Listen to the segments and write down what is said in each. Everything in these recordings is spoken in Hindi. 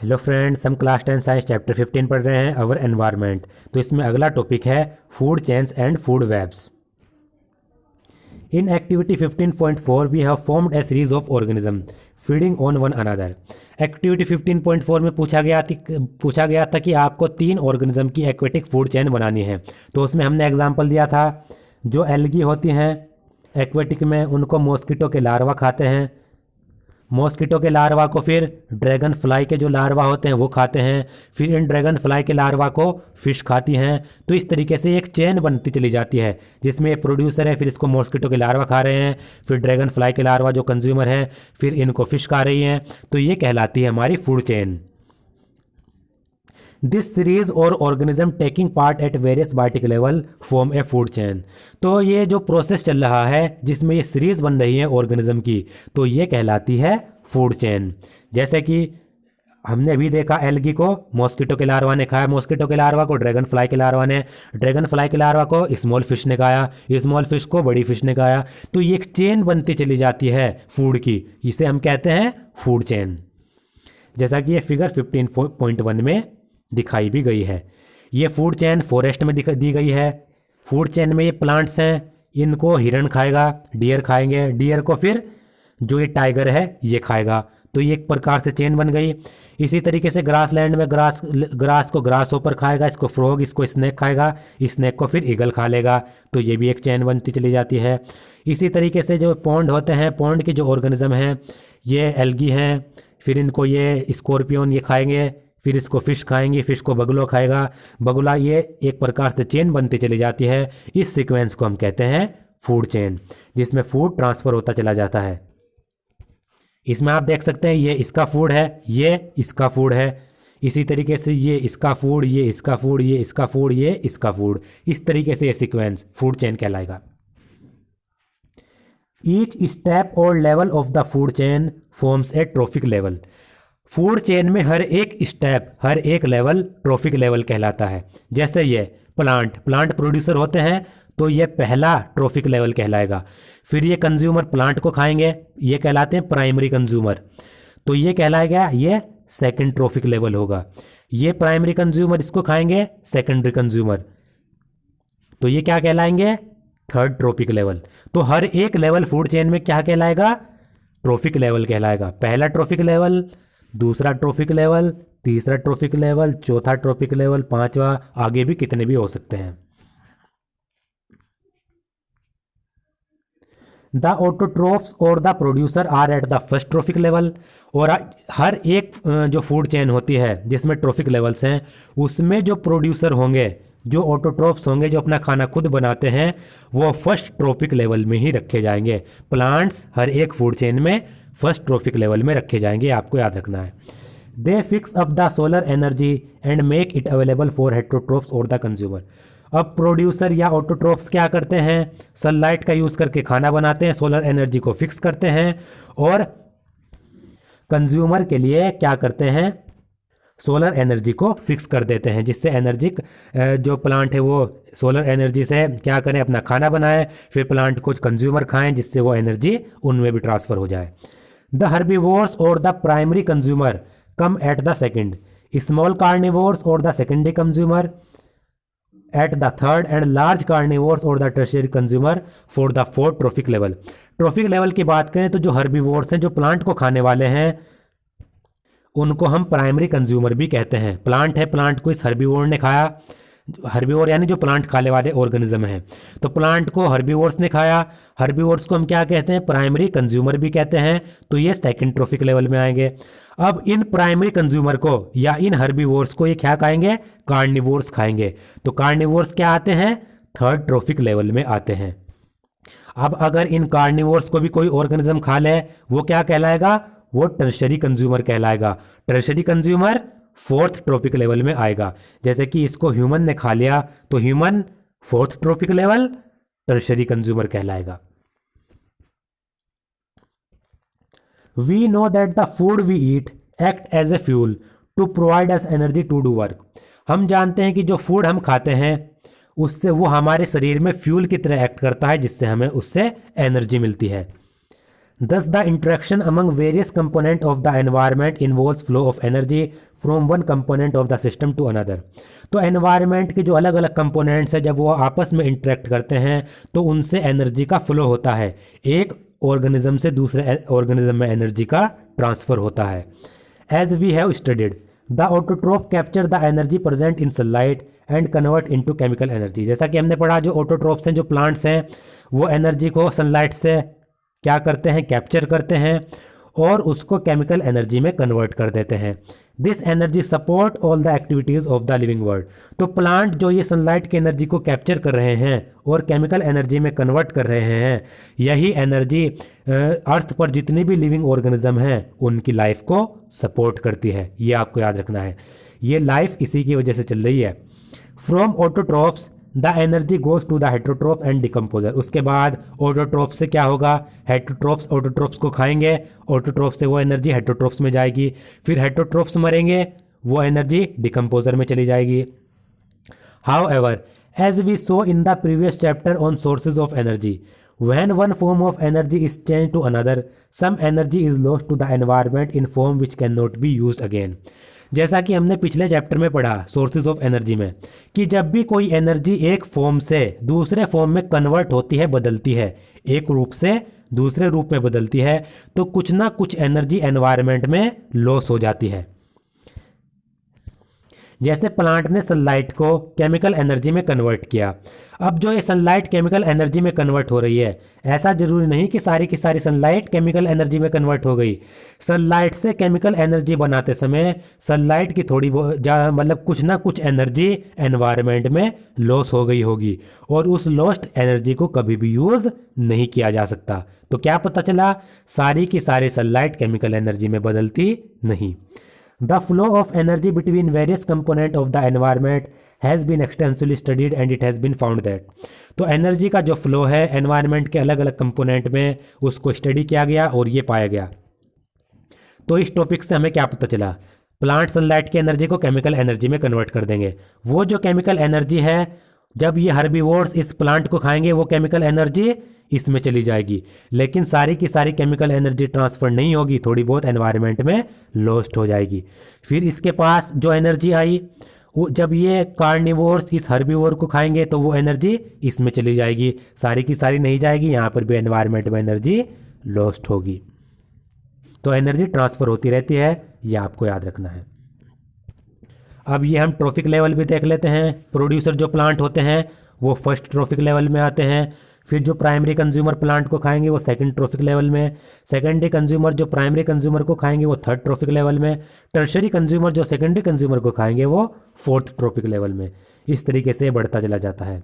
हेलो फ्रेंड्स, हम क्लास 10 साइंस चैप्टर 15 पढ़ रहे हैं अवर एनवायरनमेंट। तो इसमें अगला टॉपिक है food chains and food webs. In activity 15.4 we have formed a series of organism feeding on one another. Activity 15.4 में पूछा गया था कि आपको 3 ऑर्गेनिज्म की एक्वेटिक फूड चेन बनानी है। तो उसमें हमने एग्जांपल दिया था, जो एल्गी होती हैं एक्वेटिक में, उनको मॉस्किटो के लार्वा खाते हैं। मॉस्किटो के लार्वा को फिर ड्रैगन फ्लाई के जो लार्वा होते हैं वो खाते हैं। फिर इन ड्रैगन फ्लाई के लार्वा को फिश खाती हैं। तो इस तरीके से एक चेन बनती चली जाती है, जिसमें प्रोड्यूसर है, फिर इसको मॉस्किटो के लार्वा खा रहे हैं, फिर ड्रैगन फ्लाई के लार्वा जो कंज्यूमर है, फिर इनको फिश खा रही हैं। तो ये कहलाती है हमारी फूड चेन। दिस सीरीज और organism taking part at various biotic level form a food chain. तो ये जो प्रोसेस चल रहा है जिसमें ये सीरीज बन रही है ऑर्गेनिज्म की, तो ये कहलाती है फूड चेन। जैसे कि हमने अभी देखा, एल्गी को मॉस्किटो के लार्वा ने खाया, मॉस्किटो के लार्वा को ड्रैगन फ्लाई के लार्वा ने, ड्रैगन फ्लाई के लार्वा को स्मॉल फिश ने खाया, स्मॉल फिश को बड़ी फिश ने खाया। तो ये एक चेन बनती चली जाती है फूड की, इसे हम कहते हैं फूड चेन। जैसा कि ये फिगर 15.1 में दिखाई भी गई है। ये फूड चेन फॉरेस्ट में दी गई है। फूड चेन में ये प्लांट्स हैं, इनको हिरण खाएगा, डियर खाएंगे, डियर को फिर जो ये टाइगर है ये खाएगा। तो ये एक प्रकार से चेन बन गई। इसी तरीके से ग्रास लैंड में ग्रास को ग्रास होपर खाएगा, इसको फ्रॉग, इसको स्नेक खाएगा, स्नेक को फिर ईगल खा लेगा। तो ये भी एक चेन बनती चली जाती है। इसी तरीके से जो पॉन्ड होते हैं, पॉन्ड के जो ऑर्गेनिज्म हैं, ये एल्गी हैं, फिर इनको ये स्कॉर्पियन ये खाएंगे, फिर इसको फिश खाएंगे, फिश को बगुला खाएगा, बगुला, ये एक प्रकार से चेन बनती चली जाती है। इस सीक्वेंस को हम कहते हैं फूड चेन, जिसमें फूड ट्रांसफ़र होता चला जाता है। इसमें आप देख सकते हैं, ये इसका फूड है, ये इसका फूड है। इसी तरीके से ये इसका फूड, ये इसका फूड, ये इसका फूड, ये इसका फूड। इस तरीके से ये सीक्वेंस फूड चेन कहलाएगा। ईच स्टेप और level of the food chain forms a trophic level. Food chain में हर एक स्टेप, हर एक लेवल ट्रॉफिक लेवल कहलाता है। जैसे ये प्लांट प्रोड्यूसर होते हैं, तो ये पहला ट्रॉफिक लेवल कहलाएगा। फिर ये कंज्यूमर प्लांट को खाएंगे, ये कहलाते हैं प्राइमरी कंज्यूमर, तो ये कहलाएगा, ये सेकंड ट्रॉफिक लेवल होगा। ये प्राइमरी कंज्यूमर इसको खाएंगे, सेकेंडरी कंज्यूमर, तो ये क्या कहलाएंगे, थर्ड ट्रॉफिक लेवल। तो हर एक लेवल फूड चेन में क्या कहलाएगा, ट्रॉफिक लेवल कहलाएगा। पहला ट्रॉफिक लेवल, दूसरा ट्रॉफिक लेवल, तीसरा ट्रॉफिक लेवल, चौथा ट्रॉफिक लेवल, पांचवा, आगे भी कितने भी हो सकते हैं। द ऑटोट्रोफ्स और the producer are at the first trophic level. और हर एक जो फूड चेन होती है जिसमें ट्रॉफिक लेवल्स हैं, उसमें जो प्रोड्यूसर होंगे, जो ऑटोट्रोफ्स होंगे, जो अपना खाना खुद बनाते हैं, वो फर्स्ट ट्रॉफिक लेवल में ही रखे जाएंगे। प्लांट्स हर एक फूड चेन में फर्स्ट ट्रॉफिक लेवल में रखे जाएंगे, आपको याद रखना है। They fix up the solar energy and make it available for heterotrophs और द कंज्यूमर। अब प्रोड्यूसर या ऑटोट्रोफ्स क्या करते हैं, सनलाइट का यूज़ करके खाना बनाते हैं, सोलर एनर्जी को फिक्स करते हैं, और कंज्यूमर के लिए क्या करते हैं, सोलर एनर्जी को फिक्स कर देते हैं, जिससे एनर्जी जो प्लांट है वो सोलर एनर्जी से क्या करें, अपना खाना बनाएं, फिर प्लांट को कंज्यूमर खाएं, जिससे वो एनर्जी उनमें भी ट्रांसफ़र हो जाए। द हर्बीवोर्स और the primary consumer come at the second, small carnivores और the secondary consumer at the third, and large carnivores और the tertiary consumer for the fourth trophic level. Trophic level की बात करें तो जो हर्बीवोर्स हैं, जो प्लांट को खाने वाले हैं, उनको हम प्राइमरी कंज्यूमर भी कहते हैं। प्लांट है, प्लांट को इस हर्बीवोर ने खाया, हर्बीवोर यानी जो प्लांट खाने वाले ऑर्गेनिज्म हैं, तो प्लांट को हर्बीवोर्स ने खाया, हर्बीवोर्स को हम क्या कहते हैं, प्राइमरी कंज्यूमर भी कहते हैं। तो ये सेकंड ट्रॉफिक लेवल में आएंगे। अब इन प्राइमरी कंज्यूमर को या इन हर्बीवोर्स को ये क्या खाएंगे, कार्निवोर्स खाएंगे। तो कार्निवोर्स क्या आते हैं, थर्ड ट्रॉफिक लेवल में आते हैं। अब अगर इन कार्निवोर्स को भी कोई ऑर्गेनिज्म खा ले, वो क्या कहलाएगा, वो टर्शरी कंज्यूमर कहलाएगा। Tertiary consumer fourth trophic level में आएगा। जैसे कि इसको ह्यूमन ने खा लिया, तो human fourth trophic level, tertiary consumer कहलाएगा। We know that the food we eat act as a fuel to provide us energy to do work. हम जानते हैं कि जो फूड हम खाते हैं उससे वो हमारे शरीर में फ्यूल की तरह एक्ट करता है, जिससे हमें उससे एनर्जी मिलती है। Thus, the interaction among various components of the environment involves flow of energy from one component of the system to another. तो एनवायरनमेंट के जो अलग अलग कंपोनेंट्स हैं जब वो आपस में इंटरेक्ट करते हैं तो उनसे एनर्जी का फ्लो होता है, एक ऑर्गेनिज्म से दूसरे ऑर्गेनिज्म में एनर्जी का ट्रांसफ़र होता है. As we have studied the autotroph capture the energy present in sunlight and convert into chemical energy. जैसा कि हमने पढ़ा, जो ऑटोट्रोफ्स हैं, जो प्लांट्स हैं, वो एनर्जी को सनलाइट से क्या करते हैं, कैप्चर करते हैं और उसको केमिकल एनर्जी में कन्वर्ट कर देते हैं. This energy support all the activities of the living world. तो प्लांट जो ये सनलाइट की एनर्जी को कैप्चर कर रहे हैं और केमिकल एनर्जी में कन्वर्ट कर रहे हैं, यही एनर्जी अर्थ पर जितनी भी लिविंग ऑर्गेनिज्म हैं उनकी लाइफ को सपोर्ट करती है. ये आपको याद रखना है, ये लाइफ इसी की वजह से चल रही है. From autotrophs the energy goes to the heterotroph and decomposer. उसके बाद ऑटोट्रोप से क्या होगा, हेटरोट्रोप्स ऑटोट्रोप्स को खाएंगे, ऑटोट्रोप से वो एनर्जी हेटरोट्रोप्स में जाएगी, फिर हेटरोट्रोप्स मरेंगे, वो एनर्जी डिकम्पोजर में चली जाएगी. However, as we saw in the previous chapter on sources of energy, when one form of energy is changed to another, some energy is lost to the environment in form which cannot be used again. जैसा कि हमने पिछले चैप्टर में पढ़ा सोर्सेज ऑफ एनर्जी में, कि जब भी कोई एनर्जी एक फॉर्म से दूसरे फॉर्म में कन्वर्ट होती है, बदलती है, एक रूप से दूसरे रूप में बदलती है, तो कुछ ना कुछ एनर्जी एनवायरनमेंट में लॉस हो जाती है. जैसे प्लांट ने सनलाइट को केमिकल एनर्जी में कन्वर्ट किया. अब जो ये सनलाइट केमिकल एनर्जी में कन्वर्ट हो रही है, ऐसा ज़रूरी नहीं कि सारी की सारी सनलाइट केमिकल एनर्जी में कन्वर्ट हो गई. सनलाइट से केमिकल एनर्जी बनाते समय सनलाइट की थोड़ी मतलब कुछ ना कुछ एनर्जी एनवायरनमेंट में लॉस हो गई होगी और उस लॉस्ट एनर्जी को कभी भी यूज़ नहीं किया जा सकता. तो क्या पता चला, सारी की सारी सनलाइट केमिकल एनर्जी में बदलती नहीं. The flow of energy between various components of the environment has been extensively studied and it has been found that. तो एनर्जी का जो फ्लो है एनवायरनमेंट के अलग अलग कंपोनेंट में, उसको स्टडी किया गया और ये पाया गया. तो इस टॉपिक से हमें क्या पता चला, प्लांट सनलाइट की एनर्जी को केमिकल एनर्जी में कन्वर्ट कर देंगे. वो जो केमिकल एनर्जी है, जब ये हर्बीवोर्स इस प्लांट को खाएंगे वो केमिकल एनर्जी इसमें चली जाएगी, लेकिन सारी की सारी केमिकल एनर्जी ट्रांसफ़र नहीं होगी, थोड़ी बहुत एनवायरनमेंट में लॉस्ट हो जाएगी. फिर इसके पास जो एनर्जी आई, वो जब ये कार्निवोर्स इस हर्बीवोर को खाएंगे तो वो एनर्जी इसमें चली जाएगी, सारी की सारी नहीं जाएगी, यहाँ पर भी एनवायरनमेंट में एनर्जी लॉस्ट होगी. तो एनर्जी ट्रांसफ़र होती रहती है, ये आपको याद रखना है. अब ये हम ट्रॉफिक लेवल भी देख लेते हैं. प्रोड्यूसर जो प्लांट होते हैं वो फर्स्ट ट्रॉफिक लेवल में आते हैं. फिर जो प्राइमरी कंज्यूमर प्लांट को खाएंगे वो सेकंड ट्रॉफिक लेवल में. सेकेंडरी कंज्यूमर जो प्राइमरी कंज्यूमर को खाएंगे वो थर्ड ट्रॉफिक लेवल में. टर्शरी कंज्यूमर जो सेकेंडरी कंज्यूमर को खाएंगे वो फोर्थ ट्रॉफिक लेवल में. इस तरीके से बढ़ता चला जाता है.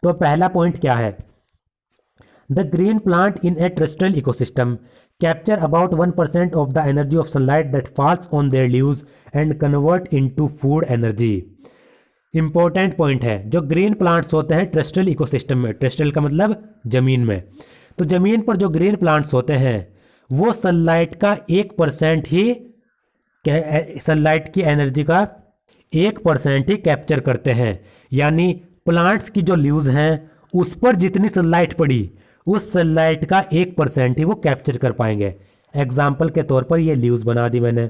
तो पहला पॉइंट क्या है, the green plant in A terrestrial ecosystem capture about 1% of the energy of sunlight that falls on their leaves and convert into food energy. Important point है, जो ग्रीन प्लांट्स होते हैं टेरेस्ट्रियल इकोसिस्टम में, टेरेस्ट्रियल का मतलब ज़मीन में, तो ज़मीन पर जो ग्रीन प्लांट्स होते हैं वो सनलाइट का 1% ही, सनलाइट की एनर्जी का 1% ही कैप्चर करते हैं. यानी प्लांट्स की जो लीव्स हैं उस पर जितनी सनलाइट पड़ी उस सनलाइट का 1% ही वो कैप्चर कर पाएंगे. एग्जाम्पल के तौर पर ये लीव्स बना दी मैंने.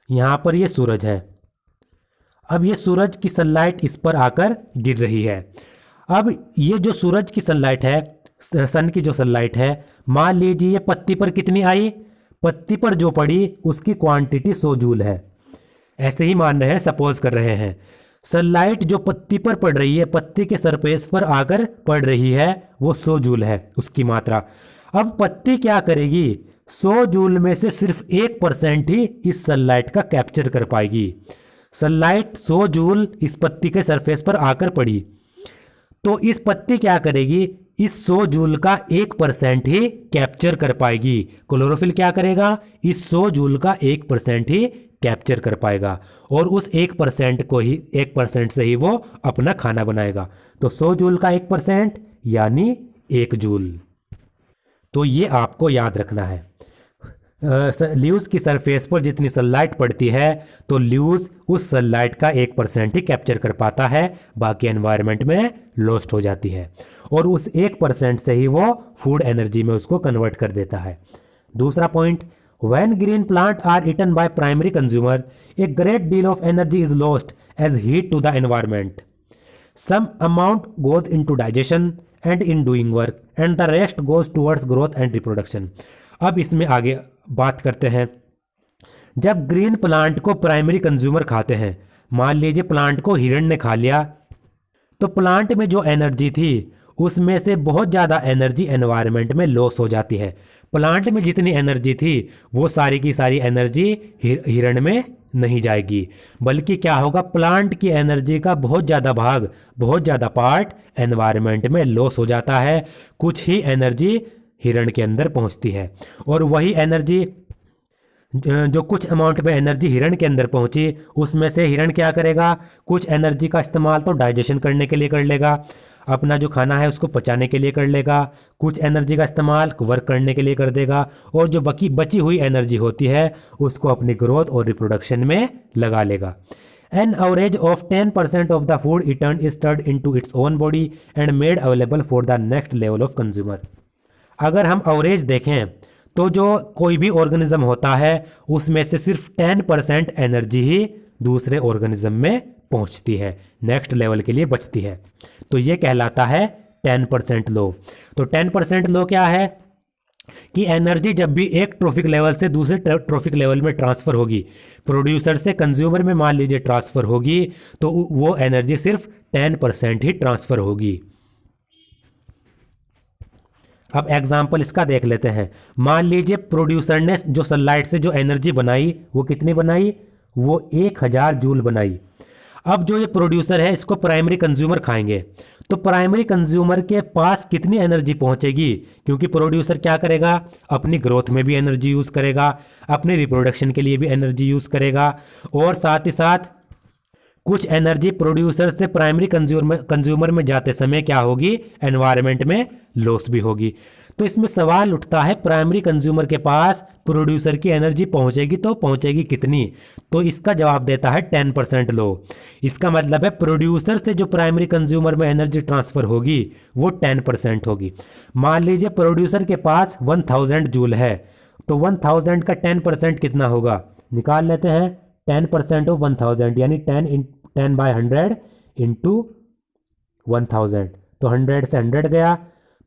यहाँ पर ये सूरज है. अब ये सूरज की सनलाइट इस पर आकर गिर रही है. अब ये जो सूरज की सनलाइट है, सन की जो सनलाइट है, मान लीजिए ये पत्ती पर कितनी आई, पत्ती पर जो पड़ी उसकी क्वांटिटी 100 जूल है. ऐसे ही मान रहे हैं, सपोज कर रहे हैं. सनलाइट जो पत्ती पर पड़ रही है, पत्ती के सरफेस पर आकर पड़ रही है, वो 100 जूल है उसकी मात्रा. अब पत्ती क्या करेगी, 100 जूल में से सिर्फ 1% ही इस सनलाइट का कैप्चर कर पाएगी. सनलाइट 100 जूल इस पत्ती के सरफेस पर आकर पड़ी, तो इस पत्ती क्या करेगी, इस 100 जूल का 1% ही कैप्चर कर पाएगी. क्लोरोफिल क्या करेगा, इस 100 जूल का 1% ही कैप्चर कर पाएगा और उस 1% को ही 1% से ही वो अपना खाना बनाएगा. तो 100 जूल का 1% यानी 1 जूल. तो ये आपको याद रखना है. लीव्स की सरफेस पर जितनी सनलाइट पड़ती है तो लीव्स उस सनलाइट का 1% ही कैप्चर कर पाता है, बाकी एनवायरनमेंट में लॉस्ट हो जाती है और उस 1% से ही वो फूड एनर्जी में उसको कन्वर्ट कर देता है। दूसरा point, when green plant are eaten by primary consumer a great deal of energy is lost as heat to the environment. Some amount goes into digestion and in doing work and the rest goes towards growth and reproduction. अब इसमें आगे बात करते हैं, जब ग्रीन प्लांट को प्राइमरी कंज्यूमर खाते हैं, मान लीजिए प्लांट को हिरण ने खा लिया, तो प्लांट में जो एनर्जी थी उसमें से बहुत ज़्यादा एनर्जी एनवायरनमेंट में लॉस हो जाती है। प्लांट में जितनी एनर्जी थी वो सारी की सारी एनर्जी हिरण में नहीं जाएगी, बल्कि क्या होगा, प्लांट की एनर्जी का बहुत ज़्यादा भाग, बहुत ज़्यादा पार्ट एनवायरनमेंट में लॉस हो जाता है, कुछ ही एनर्जी हिरण के अंदर पहुंचती है। और वही एनर्जी जो कुछ अमाउंट में एनर्जी हिरण के अंदर पहुंची, उसमें से हिरण क्या करेगा, कुछ एनर्जी का इस्तेमाल तो डाइजेशन करने के लिए कर लेगा, अपना जो खाना है उसको पचाने के लिए कर लेगा, कुछ एनर्जी का इस्तेमाल वर्क करने के लिए कर देगा, और जो बची हुई एनर्जी होती है उसको अपनी ग्रोथ और रिप्रोडक्शन में लगा लेगा। An average of 10% of the food eaten is turned into its own body and made available for the next level of consumer। अगर हम एवरेज देखें तो जो कोई भी ऑर्गेनिज्म होता है उसमें से सिर्फ 10% एनर्जी ही दूसरे ऑर्गेनिज्म में पहुंचती है, नेक्स्ट लेवल के लिए बचती है, तो ये कहलाता है 10% लो। तो 10% लो क्या है कि एनर्जी जब भी एक ट्रॉफिक लेवल से दूसरे ट्रॉफिक लेवल में ट्रांसफर होगी, प्रोड्यूसर से कंज्यूमर में मान लीजिए ट्रांसफर होगी, तो वो एनर्जी सिर्फ 10% ही ट्रांसफर होगी। अब एग्जाम्पल इसका देख लेते हैं। मान लीजिए प्रोड्यूसर ने जो सनलाइट से जो एनर्जी बनाई वो कितनी बनाई, वो 1000 जूल बनाई। अब जो ये प्रोड्यूसर है इसको प्राइमरी कंज्यूमर खाएंगे, तो प्राइमरी कंज्यूमर के पास कितनी एनर्जी पहुंचेगी, क्योंकि प्रोड्यूसर क्या करेगा, अपनी ग्रोथ में भी एनर्जी यूज़ करेगा, अपने रिप्रोडक्शन के लिए भी एनर्जी यूज़ करेगा, और साथ ही साथ कुछ एनर्जी प्रोड्यूसर से प्राइमरी कंज्यूमर में जाते समय क्या होगी, एनवायरनमेंट में लॉस भी होगी। तो इसमें सवाल उठता है, प्राइमरी कंज्यूमर के पास प्रोड्यूसर की एनर्जी पहुंचेगी तो पहुंचेगी कितनी, तो इसका जवाब देता है 10% लो। इसका मतलब है प्रोड्यूसर से जो प्राइमरी कंज्यूमर में एनर्जी ट्रांसफर होगी वो 10% होगी। मान लीजिए प्रोड्यूसर के पास 1000 जूल है, तो 1000 का 10% कितना होगा, निकाल लेते हैं। 10% ऑफ 1000 यानी 10/100 इंटू 1000, तो 100 से 100 गया,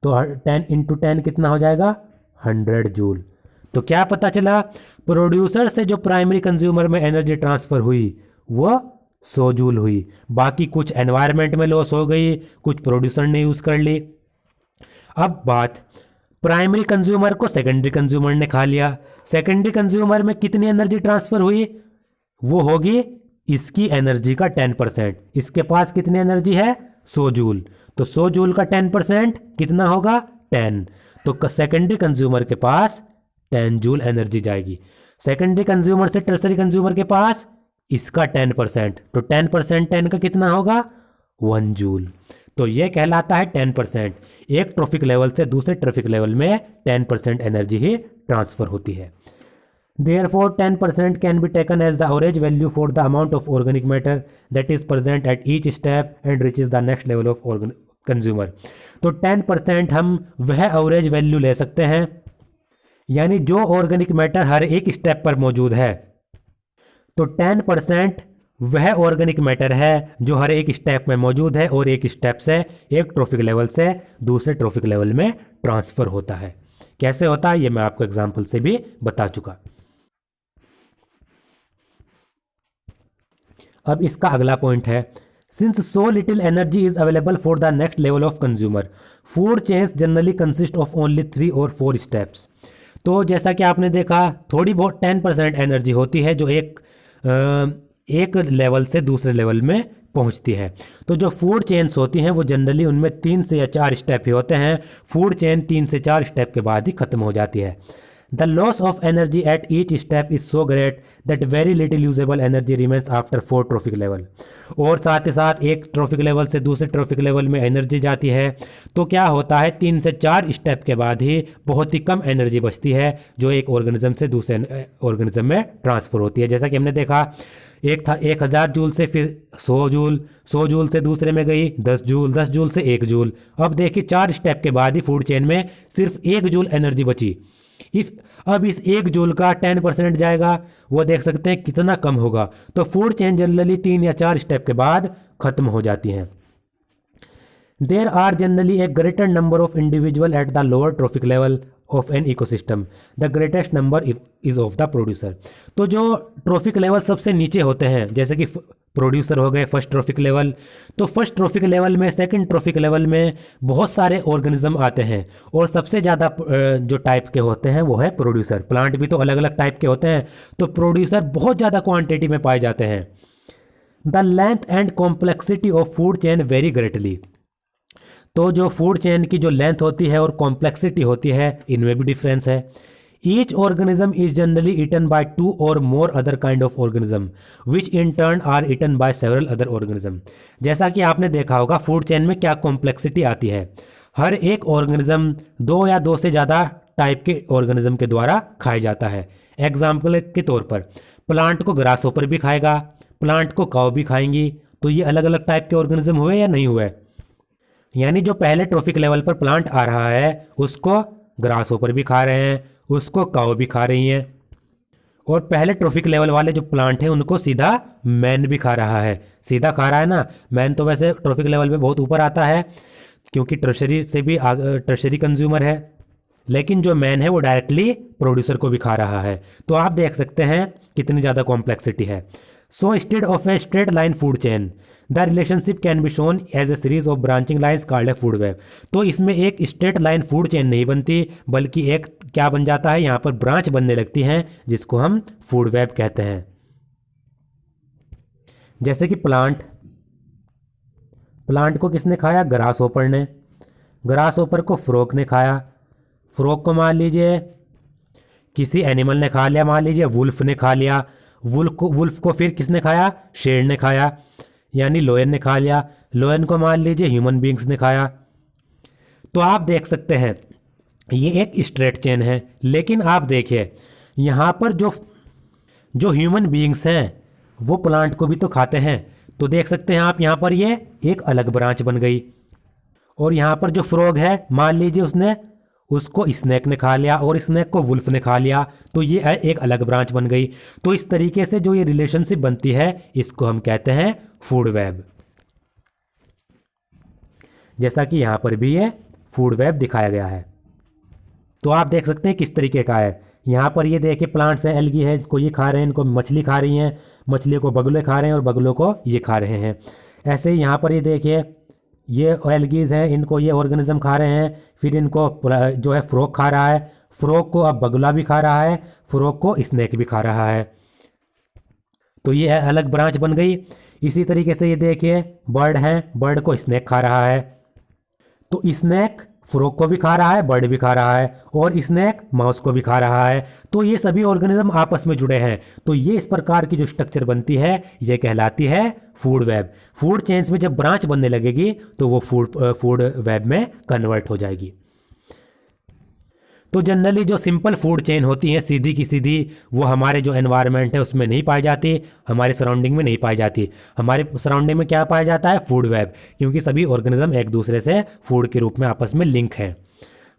तो 10 इंटू 10 कितना हो जाएगा, 100 जूल। तो क्या पता चला, प्रोड्यूसर से जो प्राइमरी कंज्यूमर में एनर्जी ट्रांसफर हुई वो 100 जूल हुई, बाकी कुछ एनवायरनमेंट में लॉस हो गई, कुछ प्रोड्यूसर ने यूज़ कर ली। अब बात, प्राइमरी कंज्यूमर को सेकेंडरी कंज्यूमर ने खा लिया, सेकेंडरी कंज्यूमर में कितनी एनर्जी ट्रांसफर हुई, वो होगी इसकी एनर्जी का 10%। इसके पास कितनी एनर्जी है, 100 जूल, तो 100 जूल का 10% कितना होगा, 10। तो सेकेंडरी कंज्यूमर के पास 10 जूल एनर्जी जाएगी, सेकेंडरी कंज्यूमर से टर्सरी कंज्यूमर के पास इसका 10%, तो 10% 10 का कितना होगा, 1 जूल। तो ये कहलाता है 10%। एक ट्रॉफिक लेवल से दूसरे ट्रॉफिक लेवल में 10% एनर्जी ही ट्रांसफर होती है। Therefore, 10% can be taken as the average value for the amount of organic matter that is present at each step and reaches the next level of consumer। तो 10% हम वह एवरेज वैल्यू ले सकते हैं, यानी जो ऑर्गेनिक मैटर हर एक स्टेप पर मौजूद है, तो 10% वह ऑर्गेनिक मैटर है जो हर एक स्टेप में मौजूद है और एक स्टेप से, एक ट्रॉफिक लेवल से दूसरे ट्रॉफिक लेवल में ट्रांसफर होता है। कैसे होता है ये मैं आपको एग्जाम्पल से भी बता चुका। अब इसका अगला पॉइंट है, since so little energy is available for the next level of consumer, food chains generally consist of only 3 और 4 स्टेप्स। तो जैसा कि आपने देखा, थोड़ी बहुत 10% एनर्जी होती है जो एक लेवल से दूसरे लेवल में पहुंचती है। तो जो फूड चेन्स होती हैं वो जनरली उनमें 3 से या 4 स्टेप ही होते हैं, फूड चेन 3 से 4 स्टेप के बाद ही खत्म हो जाती है। The loss of energy at each step is so great that very little usable energy remains after 4 trophic level। और साथ ही साथ एक ट्रॉफिक लेवल से दूसरे ट्रॉफिक लेवल में एनर्जी जाती है। तो क्या होता है, 3 से 4 स्टेप के बाद ही बहुत ही कम एनर्जी बचती है जो एक ऑर्गेनिज्म से दूसरे ऑर्गेनिज्म में ट्रांसफ़र होती है। जैसा कि हमने देखा, एक था 1000 जूल से फिर 100 जूल, 100 जूल से दूसरे में गई 10 जूल, 10 जूल से 1 जूल। अब देखिए 4 स्टेप के बाद ही फूड चेन में सिर्फ 1 जूल एनर्जी बची। अब इस 1 जूल का 10% जाएगा, वो देख सकते हैं कितना कम होगा। तो फूड चेन जनरली 3 या 4 स्टेप के बाद खत्म हो जाती हैं। There are generally a greater number of individual at the lower trophic level of an ecosystem, the greatest number is of the producer. तो जो ट्रॉफिक लेवल सबसे नीचे होते हैं, जैसे कि प्रोड्यूसर हो गए फर्स्ट ट्रॉफिक लेवल, तो फर्स्ट ट्रॉफिक लेवल में, सेकंड ट्रॉफिक लेवल में बहुत सारे ऑर्गेनिज्म आते हैं और सबसे ज़्यादा जो टाइप के होते हैं वो है प्रोड्यूसर। प्लांट भी तो अलग अलग टाइप के होते हैं, तो प्रोड्यूसर बहुत ज़्यादा क्वांटिटी में पाए जाते हैं। The length and complexity of food chain very greatly. तो जो फूड चेन की जो लेंथ होती है और कॉम्प्लेक्सिटी होती है, इनमें भी डिफरेंस है। Each organism is generally eaten by 2 or more other kind of organism which in turn are eaten by several other organism. जैसा कि आपने देखा होगा फूड चेन में क्या कॉम्प्लेक्सिटी आती है। हर एक ऑर्गेनिज्म 2 या 2 से ज़्यादा टाइप के ऑर्गेनिज्म के द्वारा खाया जाता है। एग्जाम्पल के तौर पर प्लांट को ग्रास होपर भी खाएगा, प्लांट को काऊ भी खाएंगी। तो ये अलग अलग टाइप के ऑर्गेनिज्म हुए या नहीं हुए? यानी जो पहले ट्रॉफिक लेवल पर प्लांट आ रहा है उसको ग्रास होपर भी खा रहे हैं, उसको काऊ भी खा रही हैं, और पहले ट्रॉफिक लेवल वाले जो प्लांट हैं उनको सीधा मैन भी खा रहा है। सीधा खा रहा है ना। मैन तो वैसे ट्रॉफिक लेवल में बहुत ऊपर आता है क्योंकि टर्शरी से भी टर्शरी कंज्यूमर है, लेकिन जो मैन है वो डायरेक्टली प्रोड्यूसर को भी खा रहा है। तो आप देख सकते हैं कितनी ज़्यादा कॉम्प्लेक्सिटी है। So instead of a straight line food chain the relationship can be shown as a series of branching lines called a food web. तो इसमें एक स्ट्रेट लाइन फूड चेन नहीं बनती, बल्कि एक क्या बन जाता है, यहाँ पर ब्रांच बनने लगती हैं जिसको हम फूड वेब कहते हैं। जैसे कि प्लांट को किसने खाया? ग्रास होपर ने। ग्रास होपर को फ्रॉग ने खाया। फ्रॉग को मान लीजिए किसी एनिमल ने खा लिया, मान लीजिए वुल्फ ने खा लिया। वुल्फ को फिर किसने खाया? शेर ने खाया, यानी लोयन ने खा लिया। लोयन को मान लीजिए ह्यूमन बींग्स ने खाया। तो आप देख सकते हैं ये एक स्ट्रेट चेन है। लेकिन आप देखिए यहाँ पर जो ह्यूमन बींग्स हैं वो प्लांट को भी तो खाते हैं। तो देख सकते हैं आप यहाँ पर ये एक अलग ब्रांच बन गई। और यहाँ पर जो फ्रॉग है, मान लीजिए उसको स्नेक ने खा लिया और स्नेक को वुल्फ ने खा लिया, तो ये एक अलग ब्रांच बन गई। तो इस तरीके से जो ये रिलेशनशिप बनती है इसको हम कहते हैं फूड वेब। जैसा कि यहाँ पर भी ये फूड वेब दिखाया गया है। तो आप देख सकते हैं किस तरीके का है। यहाँ पर ये देखिए प्लांट्स हैं, एल्गी है, इनको ये खा रहे हैं, इनको मछली खा रही हैं, मछली को बगुले खा रहे हैं और बगुलों को ये खा रहे हैं। ऐसे ही यहाँ पर ये देखिए ये एल्गीज हैं, इनको ये ऑर्गेनिज्म खा रहे हैं, फिर इनको जो है फ्रॉग खा रहा है, फ्रॉग को अब बगुला भी खा रहा है, फ्रॉग को स्नेक भी खा रहा है। तो ये अलग ब्रांच बन गई। इसी तरीके से ये देखिए बर्ड है, बर्ड को स्नेक खा रहा है, तो स्नेक फ्रॉग को भी खा रहा है, बर्ड भी खा रहा है, और स्नेक माउस को भी खा रहा है। तो ये सभी ऑर्गेनिज्म आपस में जुड़े हैं। तो ये इस प्रकार की जो स्ट्रक्चर बनती है ये कहलाती है फूड वेब। फूड चेन्स में जब ब्रांच बनने लगेगी तो वो फूड वेब में कन्वर्ट हो जाएगी। तो जनरली जो सिंपल फूड चेन होती हैं सीधी की सीधी, वो हमारे जो एनवायरनमेंट है उसमें नहीं पाई जाती, हमारे सराउंडिंग में नहीं पाई जाती। हमारे सराउंडिंग में क्या पाया जाता है? फूड वेब, क्योंकि सभी ऑर्गेनिज्म एक दूसरे से फूड के रूप में आपस में लिंक हैं।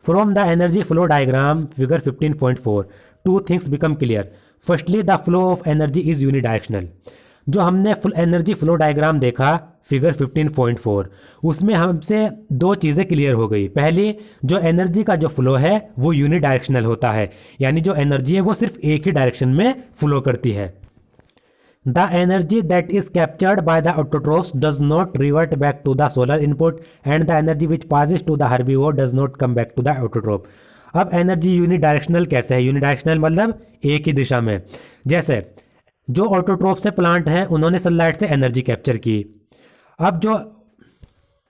From the energy flow diagram figure 15.4 two things become clear. Firstly the flow of energy is unidirectional. जो हमने एनर्जी फ्लो डायग्राम देखा फिगर 15.4, उसमें हमसे 2 चीज़ें क्लियर हो गई। पहली, जो एनर्जी का जो फ्लो है वो यूनिडायरेक्शनल होता है, यानी जो एनर्जी है वो सिर्फ एक ही डायरेक्शन में फ्लो करती है। The energy that is captured by the autotrophs does not revert back to the solar input and the energy which passes to the herbivore does not come back to the autotroph. अब एनर्जी यूनिडायरेक्शनल कैसे है? यूनिडायरेक्शनल मतलब एक ही दिशा में। जैसे जो ऑटोट्रोफ से प्लांट हैं उन्होंने सनलाइट से एनर्जी कैप्चर की। अब जो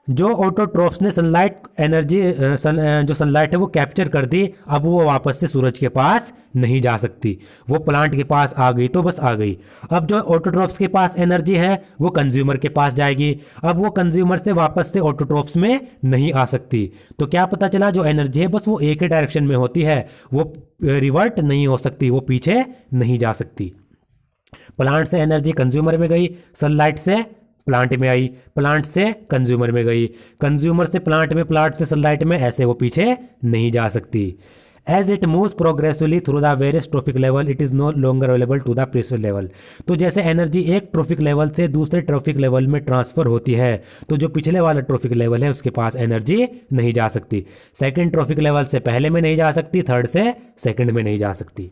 जो ऑटोट्रोफ्स ने सनलाइट एनर्जी जो सनलाइट है वो कैप्चर कर दी, अब वो वापस से सूरज के पास नहीं जा सकती, वो प्लांट के पास आ गई तो बस आ गई। अब जो ऑटोट्रोफ्स के पास एनर्जी है वो कंज्यूमर के पास जाएगी, अब वो कंज्यूमर से वापस से ऑटोट्रोफ्स में नहीं आ सकती। तो क्या पता चला, जो एनर्जी है बस वो एक ही डायरेक्शन में होती है, वो रिवर्ट नहीं हो सकती, वो पीछे नहीं जा सकती। प्लांट से एनर्जी कंज्यूमर में गई, सनलाइट से प्लांट में आई, प्लांट से कंज्यूमर में गई, कंज्यूमर से प्लांट में, प्लांट से सनलाइट में, ऐसे वो पीछे नहीं जा सकती। As it moves progressively through the various trophic level it is no longer available to the previous level. तो जैसे एनर्जी एक ट्रॉफिक लेवल से दूसरे ट्रॉफिक लेवल में ट्रांसफर होती है, तो जो पिछले वाला ट्रॉफिक लेवल है उसके पास एनर्जी नहीं जा सकती, सेकेंड ट्रॉफिक लेवल से पहले में नहीं जा सकती, थर्ड से सेकेंड में नहीं जा सकती।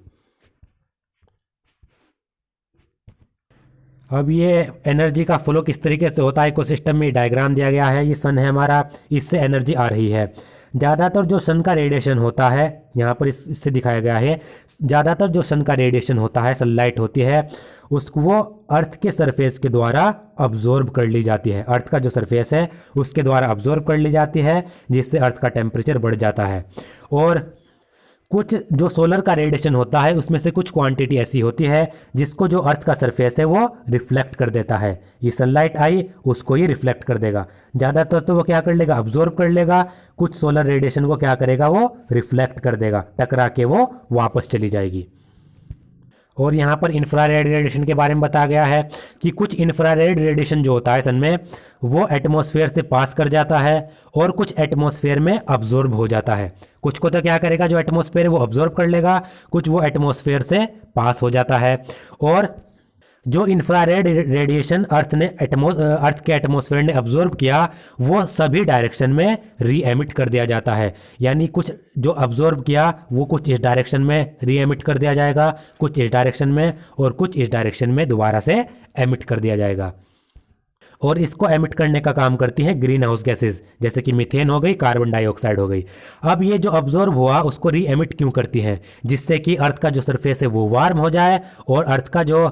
अब ये एनर्जी का फ्लो किस तरीके से होता है इकोसिस्टम में डायग्राम दिया गया है। ये सन है हमारा, इससे एनर्जी आ रही है। ज़्यादातर जो सन का रेडिएशन होता है, यहाँ पर इससे दिखाया गया है, ज़्यादातर जो सन का रेडिएशन होता है, सनलाइट होती है, उसको वो अर्थ के सरफेस के द्वारा अब्जॉर्ब कर ली जाती है। अर्थ का जो सरफेस है उसके द्वारा अब्जॉर्ब कर ली जाती है, जिससे अर्थ का टेम्परेचर बढ़ जाता है। और कुछ जो सोलर का रेडिएशन होता है उसमें से कुछ क्वांटिटी ऐसी होती है जिसको जो अर्थ का सरफेस है वो रिफ्लेक्ट कर देता है। ये सनलाइट आई, उसको ये रिफ्लेक्ट कर देगा। ज़्यादातर तो वो क्या कर लेगा, अब्जॉर्ब कर लेगा, कुछ सोलर रेडिएशन को क्या करेगा, वो रिफ्लेक्ट कर देगा, टकरा के वो वापस चली जाएगी। और यहाँ पर इंफ्रारेड रेडिएशन के बारे में बताया गया है कि कुछ इंफ्रारेड रेडिएशन जो होता है सन में, वो एटमॉस्फेयर से पास कर जाता है और कुछ एटमॉस्फेयर में अब्जॉर्ब हो जाता है। कुछ को तो क्या करेगा, जो एटमॉस्फेयर है वो अब्जॉर्ब कर लेगा, कुछ वो एटमॉस्फेयर से पास हो जाता है। और जो इंफ्रारेड रेडिएशन अर्थ के एटमॉस्फेयर ने अब्जॉर्ब किया, वो सभी डायरेक्शन में री एमिट कर दिया जाता है। यानी कुछ जो अब्जॉर्ब किया वो कुछ इस डायरेक्शन में री एमिट कर दिया जाएगा, कुछ इस डायरेक्शन में, और कुछ इस डायरेक्शन में दोबारा से एमिट कर दिया जाएगा। और इसको एमिट करने का काम करती हैं ग्रीन हाउस गैसेज, जैसे कि मीथेन हो गई, कार्बन डाइऑक्साइड हो गई। अब ये जो अब्जॉर्ब हुआ उसको री एमिट क्यों करती हैं, जिससे कि अर्थ का जो सरफेस है वो वार्म हो जाए और अर्थ का जो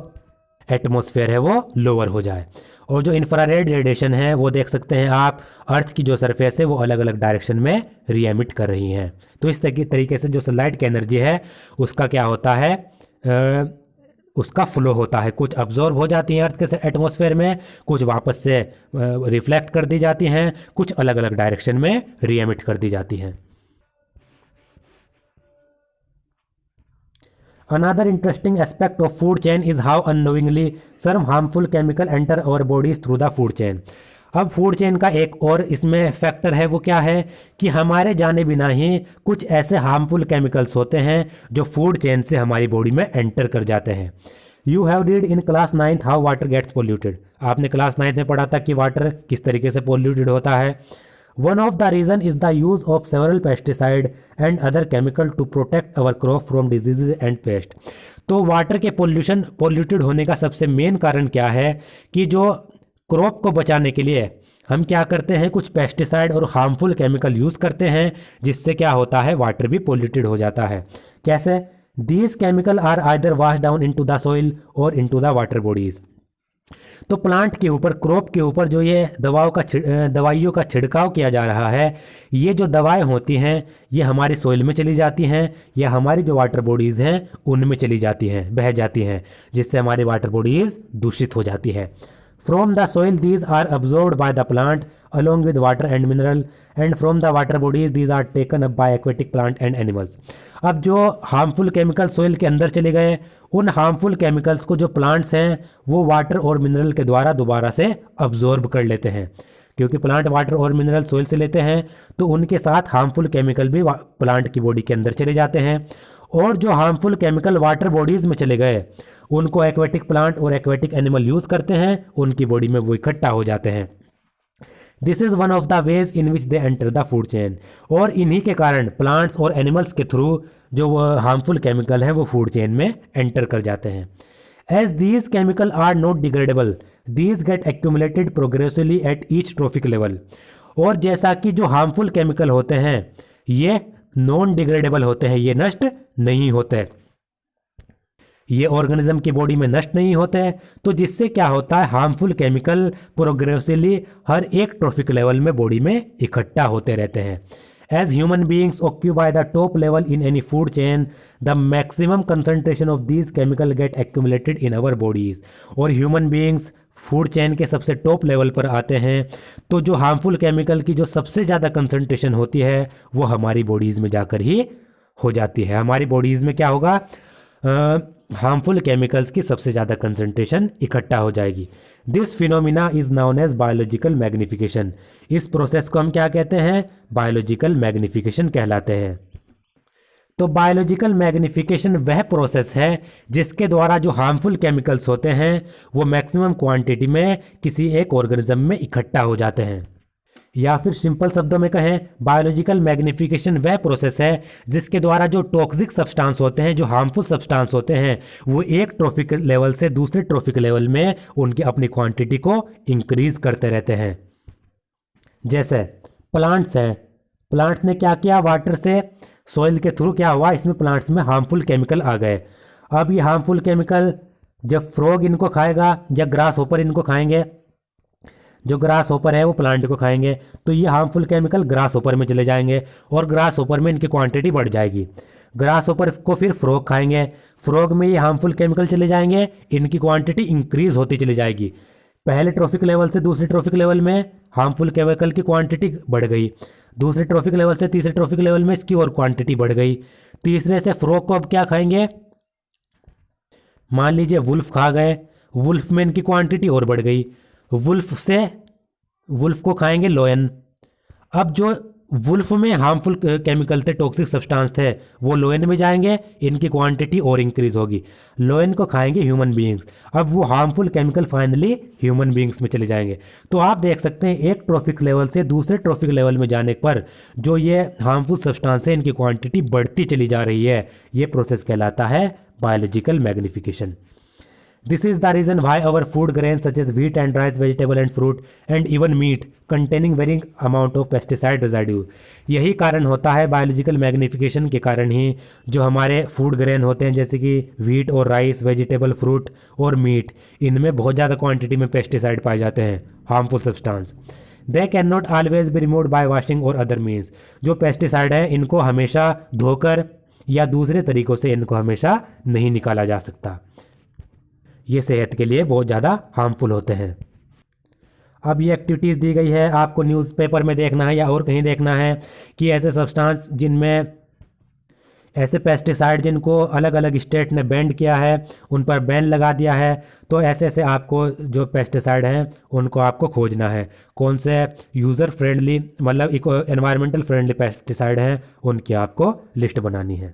एटमॉस्फेयर है वो लोअर हो जाए। और जो इंफ्रारेड रेडिएशन है वो देख सकते हैं आप, अर्थ की जो सरफेस है वो अलग अलग डायरेक्शन में री एमिट कर रही हैं। तो इस तरीके से जो सनलाइट की एनर्जी है उसका क्या होता है, उसका फ्लो होता है। कुछ अब्जॉर्ब हो जाती हैं अर्थ के एटमॉस्फेयर में, कुछ वापस से रिफ्लेक्ट कर दी जाती हैं, कुछ अलग अलग डायरेक्शन में री एमिट कर दी जाती हैं। Another interesting aspect of food chain is how unknowingly some harmful chemical enter our bodies through the food chain. अब फूड चेन का एक और इसमें फैक्टर है, वो क्या है कि हमारे जाने बिना ही कुछ ऐसे हार्मफुल केमिकल्स होते हैं जो फूड चेन से हमारी बॉडी में एंटर कर जाते हैं। You have read in class 9th how water gets polluted. आपने क्लास 9th में पढ़ा था कि वाटर किस तरीके से पोल्यूटेड होता है। One of the reason is the use of several pesticide and other chemical to protect our crop from diseases and pest. तो वाटर के पोल्यूटेड होने का सबसे मेन कारण क्या है कि जो क्रॉप को बचाने के लिए हम क्या करते हैं, कुछ पेस्टिसाइड और हार्मफुल केमिकल यूज़ करते हैं, जिससे क्या होता है, वाटर भी पोल्यूटेड हो जाता है। कैसे? These chemical are either washed down into the soil or into the water bodies. तो प्लांट के ऊपर, क्रॉप के ऊपर जो ये दवाइयों का छिड़काव किया जा रहा है, ये जो दवाएं होती हैं ये हमारी सोइल में चली जाती हैं या हमारी जो वाटर बॉडीज़ हैं उनमें चली जाती हैं, बह जाती हैं, जिससे हमारी वाटर बॉडीज़ दूषित हो जाती है। From the soil these are absorbed by the plant along with water and mineral and from the water bodies these are taken up by aquatic plant and animals. अब जो हार्मफुल केमिकल सोइल के अंदर चले गए, उन हार्मफुल केमिकल्स को जो प्लांट्स हैं वो वाटर और मिनरल के द्वारा दोबारा से अब्जॉर्ब कर लेते हैं। क्योंकि प्लांट वाटर और मिनरल सोइल से लेते हैं तो उनके साथ हार्मफुल केमिकल भी प्लांट की बॉडी के अंदर चले जाते हैं। और जो हार्मफुल केमिकल वाटर बॉडीज़ में चले गए उनको एक्वेटिक प्लांट और एक्वेटिक एनिमल यूज़ करते हैं, उनकी बॉडी में वो इकट्ठा हो जाते हैं। This is one of the ways in which they enter the food chain. और इन्हीं के कारण प्लांट्स और एनिमल्स के थ्रू जो हार्मफुल केमिकल हैं वो फूड चेन में एंटर कर जाते हैं। As these chemical are not degradable these get accumulated progressively at each trophic level. और जैसा कि जो हार्मफुल केमिकल होते हैं ये नॉन डिग्रेडेबल होते हैं, ये नष्ट नहीं होते, ये ऑर्गेनिज्म की बॉडी में नष्ट नहीं होते, तो जिससे क्या होता है, हार्मफुल केमिकल प्रोग्रेसिवली हर एक ट्रॉफिक लेवल में बॉडी में इकट्ठा होते रहते हैं। As human beings occupy the top level in any food chain, the maximum concentration of these chemical get accumulated in our bodies. और ह्यूमन बींग्स फूड चेन के सबसे टॉप लेवल पर आते हैं, तो जो हार्मफुल केमिकल की जो सबसे ज़्यादा कंसंट्रेशन होती है वो हमारी बॉडीज़ में जाकर ही हो जाती है। हमारी बॉडीज़ में क्या होगा, हार्मफुल केमिकल्स की सबसे ज़्यादा कंसंट्रेशन इकट्ठा हो जाएगी। This phenomena is known as biological magnification. इस प्रोसेस को हम क्या कहते हैं, बायोलॉजिकल मैग्निफिकेशन कहलाते हैं। तो बायोलॉजिकल मैग्निफिकेशन वह प्रोसेस है जिसके द्वारा जो हार्मफुल केमिकल्स होते हैं वो मैक्सिमम क्वांटिटी में किसी एक ऑर्गेनिज्म में इकट्ठा हो जाते हैं। या फिर सिंपल शब्दों में कहें, बायोलॉजिकल मैग्निफिकेशन वह प्रोसेस है जिसके द्वारा जो टॉक्सिक सब्सटेंस होते हैं, जो हार्मफुल सब्सटेंस होते हैं, वो एक ट्रॉफिक लेवल से दूसरे ट्रॉफिक लेवल में उनकी अपनी क्वांटिटी को इंक्रीज करते रहते हैं। जैसे प्लांट्स हैं, प्लांट्स ने क्या किया, वाटर से सॉइल के थ्रू क्या हुआ, इसमें प्लांट्स में हार्मफुल केमिकल आ गए। अब ये हार्मफुल केमिकल जब फ्रॉग इनको खाएगा या ग्रास होपर इनको खाएंगे, जो ग्रास होपर है वो प्लांट को खाएंगे, तो ये हार्मफुल केमिकल ग्रास होपर में चले जाएंगे और ग्रास होपर में इनकी क्वांटिटी बढ़ जाएगी। ग्रास होपर को फिर फ्रॉग खाएंगे, फ्रॉग में ये हार्मफुल केमिकल चले जाएंगे, इनकी क्वांटिटी इंक्रीज होती चली जाएगी। पहले ट्रॉफिक लेवल से दूसरे ट्रॉफिक लेवल में हार्मफुल केमिकल की क्वांटिटी बढ़ गई, दूसरे ट्रॉफिक लेवल से तीसरे ट्रॉफिक लेवल में इसकी और क्वांटिटी बढ़ गई। तीसरे से फ्रॉग को अब क्या खाएंगे, मान लीजिए वुल्फ खा गए, वुल्फ में इनकी क्वांटिटी और बढ़ गई। वुल्फ को खाएंगे लोयन। अब जो वुल्फ में हार्मफुल केमिकल थे, टॉक्सिक सब्सटेंस थे, वो लोयन में जाएंगे, इनकी क्वांटिटी और इंक्रीज होगी। लोयन को खाएंगे ह्यूमन बीइंग्स, अब वो harmful chemical finally human beings में चले जाएंगे। तो आप देख सकते हैं एक ट्रॉफिक लेवल से दूसरे ट्रॉफिक लेवल में जाने पर जो ये हार्मफुल सब्सटेंस है इनकी क्वांटिटी बढ़ती चली जा रही है। ये प्रोसेस कहलाता है biological magnification. This is the reason why our food grains such as wheat and rice, vegetable and fruit and even meat containing varying amount of pesticide residue। यही कारण होता है बायोलॉजिकल मैग्निफिकेशन के कारण ही जो हमारे फूड ग्रेन होते हैं जैसे कि व्हीट और राइस, वेजिटेबल, फ्रूट और मीट, इनमें बहुत ज़्यादा क्वांटिटी में पेस्टिसाइड पाए जाते हैं, harmful substance. They can not always be removed by washing और अदर मीन्स। जो पेस्टिसाइड हैं इनको हमेशा धोकर या दूसरे तरीक़ों से इनको हमेशा नहीं निकाला जा सकता, ये सेहत के लिए बहुत ज़्यादा हार्मफुल होते हैं। अब ये एक्टिविटीज़ दी गई है, आपको न्यूज़पेपर में देखना है या और कहीं देखना है कि ऐसे सब्सटेंस जिनमें ऐसे पेस्टिसाइड जिनको अलग अलग स्टेट ने बैन किया है, उन पर बैन लगा दिया है, तो ऐसे ऐसे आपको जो पेस्टिसाइड हैं उनको आपको खोजना है, कौन से यूज़र फ्रेंडली मतलब एनवायरमेंटल फ्रेंडली पेस्टिसाइड हैं उनकी आपको लिस्ट बनानी है।